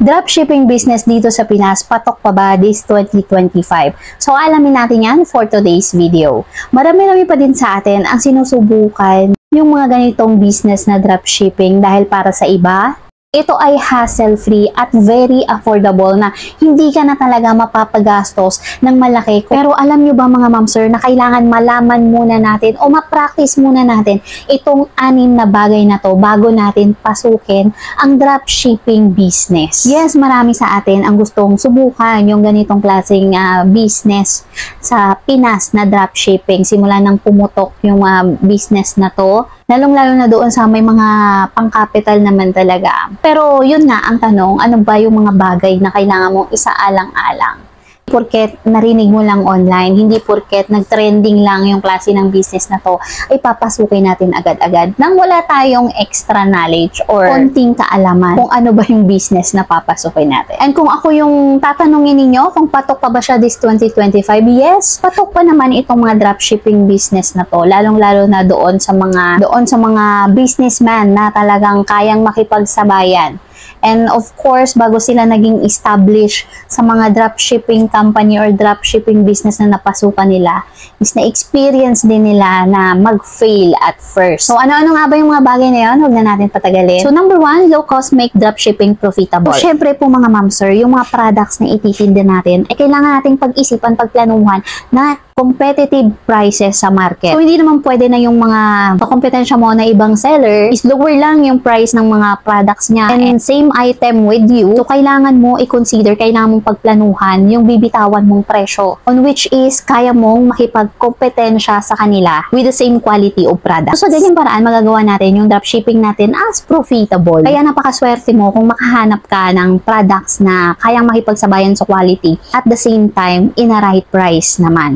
Dropshipping business dito sa Pinas, patok pa ba this 2025? So alamin natin yan for today's video. Marami-rami pa din sa atin ang sinusubukan yung mga ganitong business na dropshipping dahil para sa iba, ito ay hassle-free at very affordable na hindi ka na talaga mapapagastos ng malaki. Pero alam nyo ba mga ma'am sir na kailangan malaman muna natin o ma-practice muna natin itong 6 na bagay na to bago natin pasukin ang dropshipping business. Yes, marami sa atin ang gustong subukan yung ganitong klaseng business sa Pinas na dropshipping. Simula nang pumutok yung business na to, lalong-lalo na doon sa may mga pang-capital naman talaga. Pero yun nga ang tanong, ano ba yung mga bagay na kailangan mong isaalang-alang? Porket narinig mo lang online, hindi porket nag-trending lang yung klase ng business na to, ay papasukin natin agad-agad nang wala tayong extra knowledge or konting kaalaman kung ano ba yung business na papasukin natin. And kung ako yung tatanungin ninyo kung patok pa ba siya this 2025, yes, patok pa naman itong mga dropshipping business na to, lalong-lalo na doon sa mga businessman na talagang kayang makipagsabayan. And of course, bago sila naging establish sa mga dropshipping company or dropshipping business na napasukan nila, is na-experience din nila na mag-fail at first. So, ano-ano nga ba yung mga bagay na yun? Huwag na natin patagalin. So, number 1, low cost make dropshipping profitable. So, syempre po mga ma'am sir, yung mga products na ititinda natin, ay kailangan nating pag-isipan, pagplanuhan na competitive prices sa market. So, hindi naman pwede na yung mga kakompetensya mo na ibang seller is lower lang yung price ng mga products niya and same item with you. So, kailangan mo i-consider, kailangan mong pagplanuhan yung bibitawan mong presyo on which is kaya mong makipagkompetensya sa kanila with the same quality of product. So, sa ganyang paraan, magagawa natin yung dropshipping natin as profitable. Kaya napakaswerte mo kung makahanap ka ng products na kayang makipagsabayan sa quality at the same time in a right price naman.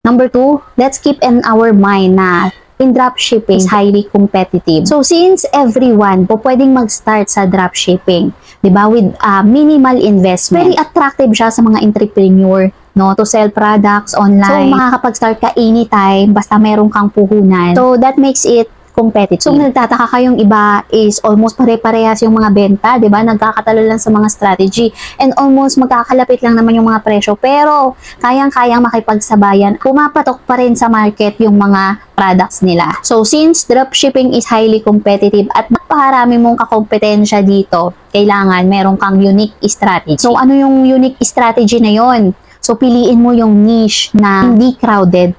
Number 2, let's keep in our mind na in dropshipping is highly competitive. So, since everyone po pwedeng mag-start sa dropshipping, diba, with minimal investment, very attractive siya sa mga entrepreneur, no, to sell products online. So, makakapag-start ka anytime, basta meron kang puhunan. So, that makes it competitive. So, nagtataka kayong iba is almost pare-parehas yung mga benta, di ba? Nagkakatalo lang sa mga strategy and almost magkakalapit lang naman yung mga presyo. Pero, kayang-kayang makipagsabayan, pumapatok pa rin sa market yung mga products nila. So, since dropshipping is highly competitive at napakarami mong kakompetensya dito, kailangan meron kang unique strategy. So, ano yung unique strategy na yon? So, piliin mo yung niche na hindi crowded,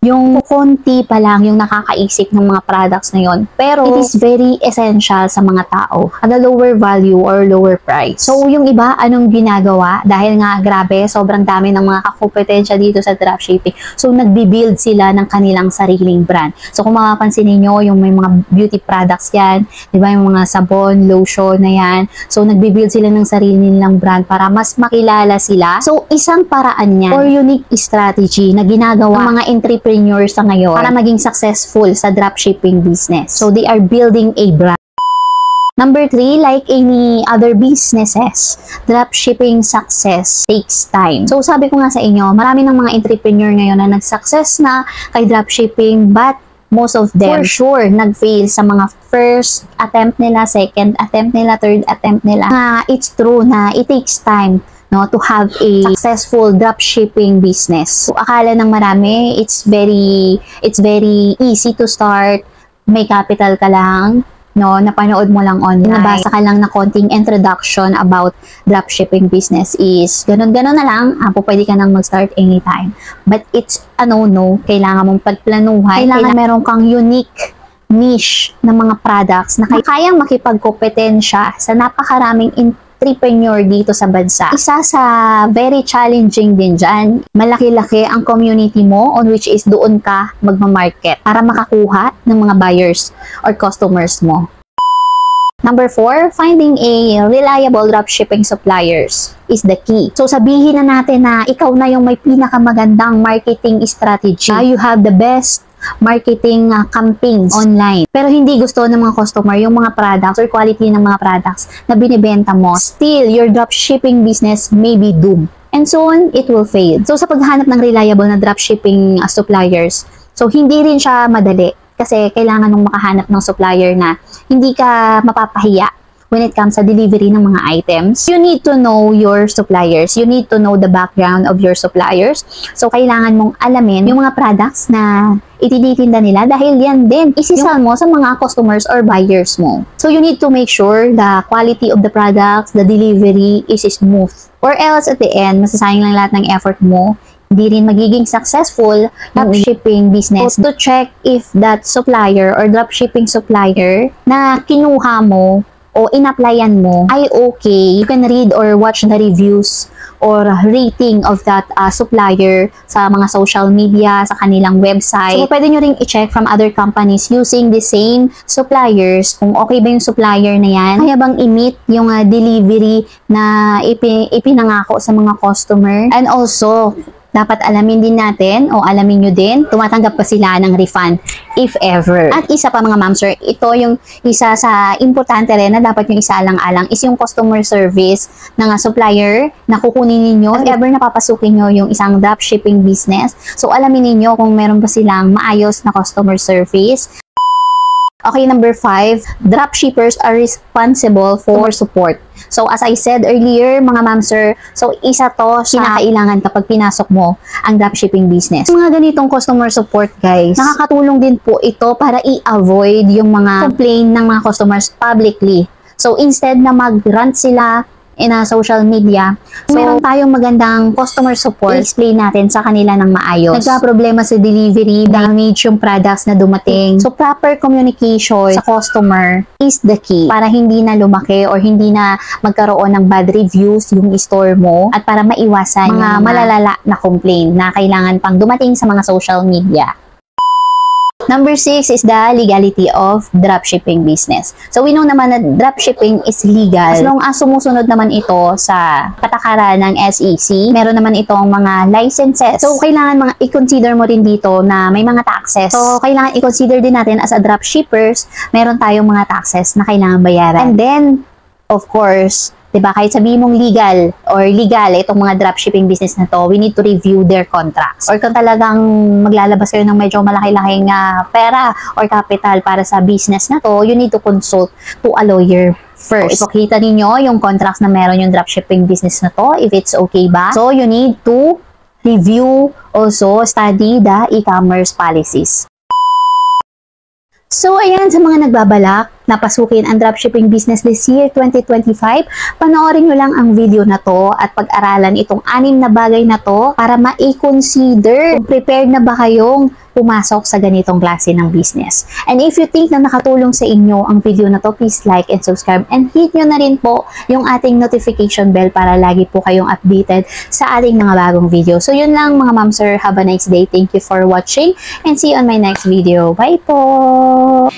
yung konti pa lang yung nakakaisip ng mga products na yon, pero it is very essential sa mga tao at a lower value or lower price. So, yung iba, anong ginagawa? Dahil nga, grabe, sobrang dami ng mga kakompetensya dito sa dropshipping. So, nagbi-build sila ng kanilang sariling brand. So, kung mapapansin niyo yung may mga beauty products yan, di ba, yung mga sabon, lotion na yan. So, nagbi-build sila ng sarili nilang brand para mas makilala sila. So, isang paraan yan or unique strategy na ginagawa ng mga entrepreneurs sa ngayon para maging successful sa dropshipping business. So, they are building a brand. Number 3, like any other businesses, dropshipping success takes time. So, sabi ko nga sa inyo, marami ng mga entrepreneur ngayon na nag-success na kay dropshipping, but most of them, for sure, nag-fail sa mga first attempt nila, second attempt nila, third attempt nila. It's true na it takes time, no, to have a successful dropshipping business. So, akala ng marami, it's very easy to start. May capital ka lang, no, napanood mo lang online, nabasa ka lang na konting introduction about dropshipping business is ganun-ganun na lang, pwede ka nang mag-start anytime. But it's a no-no, kailangan mong pagplanuhan, kailangan meron kang unique niche na mga products na kayang makipagkompetensya sa napakaraming entrepreneur dito sa bansa. Isa sa very challenging din dyan, malaki-laki ang community mo on which is doon ka magmamarket para makakuha ng mga buyers or customers mo. Number 4, finding a reliable dropshipping suppliers is the key. So, sabihin na natin na ikaw na yung may pinakamagandang marketing strategy. You have the best marketing campaigns online. Pero hindi gusto ng mga customer yung mga products or quality ng mga products na binibenta mo. Still, your dropshipping business may be doomed. And soon, it will fail. So, sa paghanap ng reliable na dropshipping suppliers, so hindi rin siya madali. Kasi kailangan mong makahanap ng supplier na hindi ka mapapahiya when it comes sa delivery ng mga items. You need to know your suppliers. You need to know the background of your suppliers. So, kailangan mong alamin yung mga products na itinitinda nila dahil yan din isisal mo sa mga customers or buyers mo. So, you need to make sure the quality of the products, the delivery is smooth. Or else at the end, masasayang lang lahat ng effort mo, hindi rin magiging successful dropshipping business. To check if that supplier or dropshipping supplier na kinuha mo o in-applyan mo ay okay, you can read or watch the reviews or rating of that supplier sa mga social media, sa kanilang website. So, pwede nyo ring i-check from other companies using the same suppliers kung okay ba yung supplier na yan. Kaya bang i-meet yung delivery na ipinangako sa mga customer. And also, dapat alamin din natin o alamin nyo din, tumatanggap pa sila ng refund if ever. At isa pa mga ma'am sir, ito yung isa sa importante rin na dapat yung isaalang-alang is yung customer service ng supplier na kukunin ninyo if ever napapasukin nyo yung isang dropshipping business. So alamin ninyo kung meron ba silang maayos na customer service. Okay, number 5, dropshippers are responsible for support. So, as I said earlier, mga ma'am sir, so isa to sa kinakailangan kapag pinasok mo ang dropshipping business. Mga ganitong customer support, guys, nakakatulong din po ito para i-avoid yung mga complaint ng mga customers publicly. So, instead na mag-rant sila in social media, so meron tayong magandang customer support, explain natin sa kanila ng maayos. Nagka-problema sa delivery, damage yung products na dumating. So, proper communication sa customer is the key para hindi na lumaki or hindi na magkaroon ng bad reviews yung store mo at para maiwasan mga malalala na complaint na kailangan pang dumating sa mga social media. Number 6 is the legality of dropshipping business. So, we know naman na dropshipping is legal. As long as sumusunod naman ito sa patakaran ng SEC, meron naman itong mga licenses. So, kailangan i-consider mo rin dito na may mga taxes. So, kailangan i-consider din natin as a dropshippers, meron tayong mga taxes na kailangan bayaran. And then, of course, diba, kahit sabihin mong legal itong mga dropshipping business na to, we need to review their contracts. Or kung talagang maglalabas kayo ng medyo malaki-laking pera or capital para sa business na to, you need to consult to a lawyer first. So, ipakita ninyo yung contracts na meron yung dropshipping business na to, if it's okay ba. So, you need to review, also study the e-commerce policies. So, ayan, sa mga nagbabalak na pasukin ang dropshipping business this year, 2025, panoorin nyo lang ang video na to at pag-aralan itong 6 na bagay na to para ma-consider kung prepared na ba kayong pumasok sa ganitong klase ng business. And if you think na nakatulong sa inyo ang video na to, please like and subscribe and hit nyo na rin po yung ating notification bell para lagi po kayong updated sa ating mga bagong video. So, yun lang mga ma'am sir. Have a nice day. Thank you for watching and see you on my next video. Bye po!